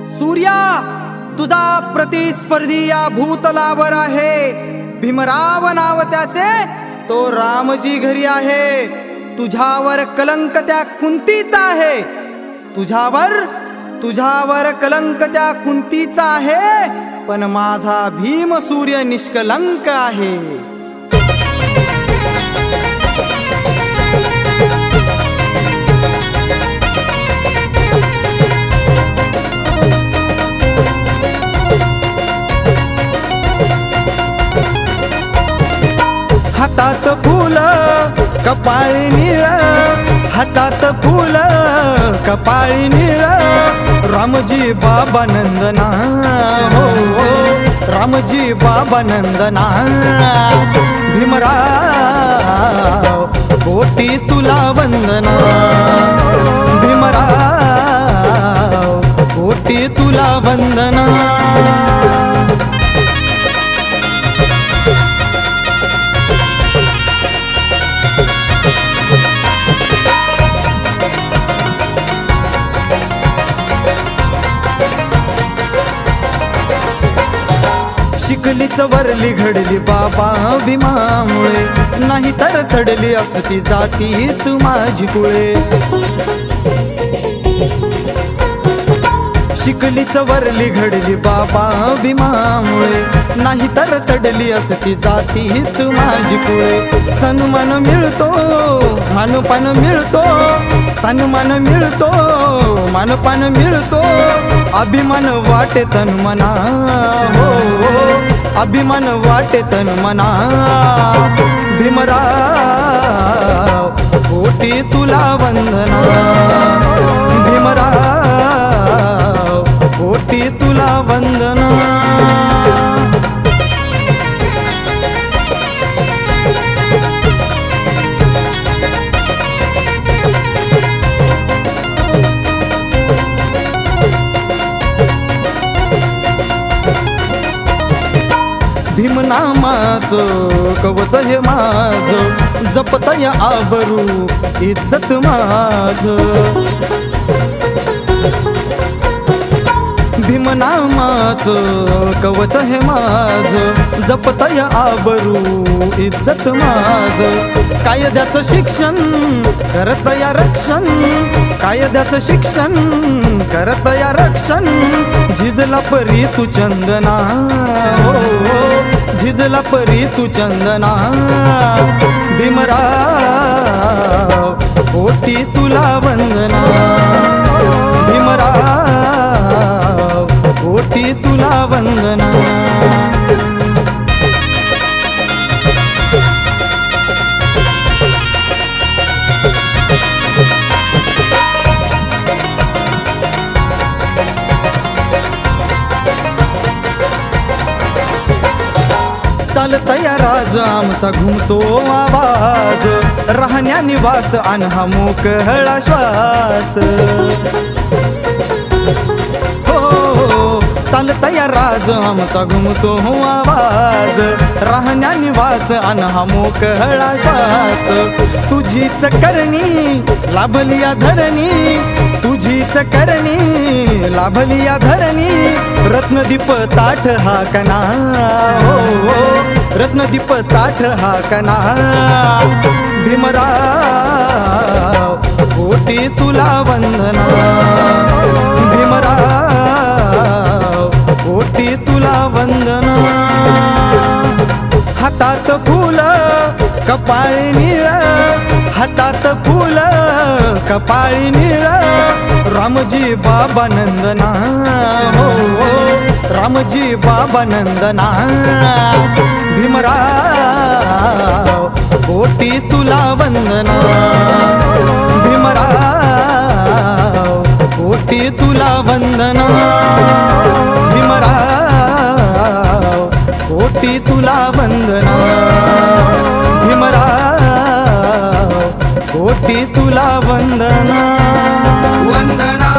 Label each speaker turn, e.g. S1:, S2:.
S1: सूर्या तुझा प्रतिस्पर्धी या भूतलावर आहे. भीमराव नाव त्याचे, तो रामजी घरी आहे. तुझ्यावर कलंक त्या कुंतीचा आहे. तुझ्यावर कलंक त्या कुंतीचा आहे, पण माझा भीम सूर्य निष्कलंक आहे. हातात फूल कपाळी निळ, हातात फूल कपाळी निळ, रामजी बाबा नंदना हो, रामजी बाबा नंदना. भीमराव कोटी तुला वंदना, भीमराव कोटी तुला वंदना. शिकली सवरली घडली बाबा भीमामुळे, नाही तर सडली असती जाती तू माझी कुळे. शिकली सवरली घडली बाबा भीमामुळे, नाही तर सडली असती जाती तू माझी कुळे. सन्मान मिळतो मानपान मिळतो, सन्मान मिळतो मानपान मिळतो, अभिमान वाटे तन मना हो, अभिमान वाटे तन मना. भीमराव कोटी तुला वंदना, भीमराव कोटी तुला वंदना. भीमनामाचं कवच हे माझं, जपतया आबरू इज्जत माझं. भीमनामाचं कवच हे माझं, जपतया आबरू इज्जत माझं. कायद्याचं शिक्षण करतया रक्षण, कायद्याचं शिक्षण करतया रक्षण, झिजला परी तू चंदना हो, झिजला परी तू चंदना. भीमराव कोटी तुला वंदना, भीमराव कोटी तुला वंदना. चालतया राज आमचा घुमतो आवाज, राहण्या निवास अन हा मोकळा श्वास हो. चालतया राज आमचा घुमतो आवाज, राहण्या निवास अन हा मोकळा श्वास. तुझीच करणी लाभली या धरणी, तुझीच करणी लाभली या धरणी, रत्नदीप ताठ हा कना हो, रत्नदीप ताठ हा कना. भीमराव कोटी तुला वंदना, भीमराव कोटी तुला वंदना. हातात फूल कपाळी निळ, हातात फूल कपाळी निळ, रामजी बाबा नंदना हो, रामजी बाबा नंदना. भीमराव कोटी तुला वंदना, भीमराव कोटी तुला वंदना, भीमराव कोटी तुला वंदना, भीमराव कोटी तुला वंदना, वंदना.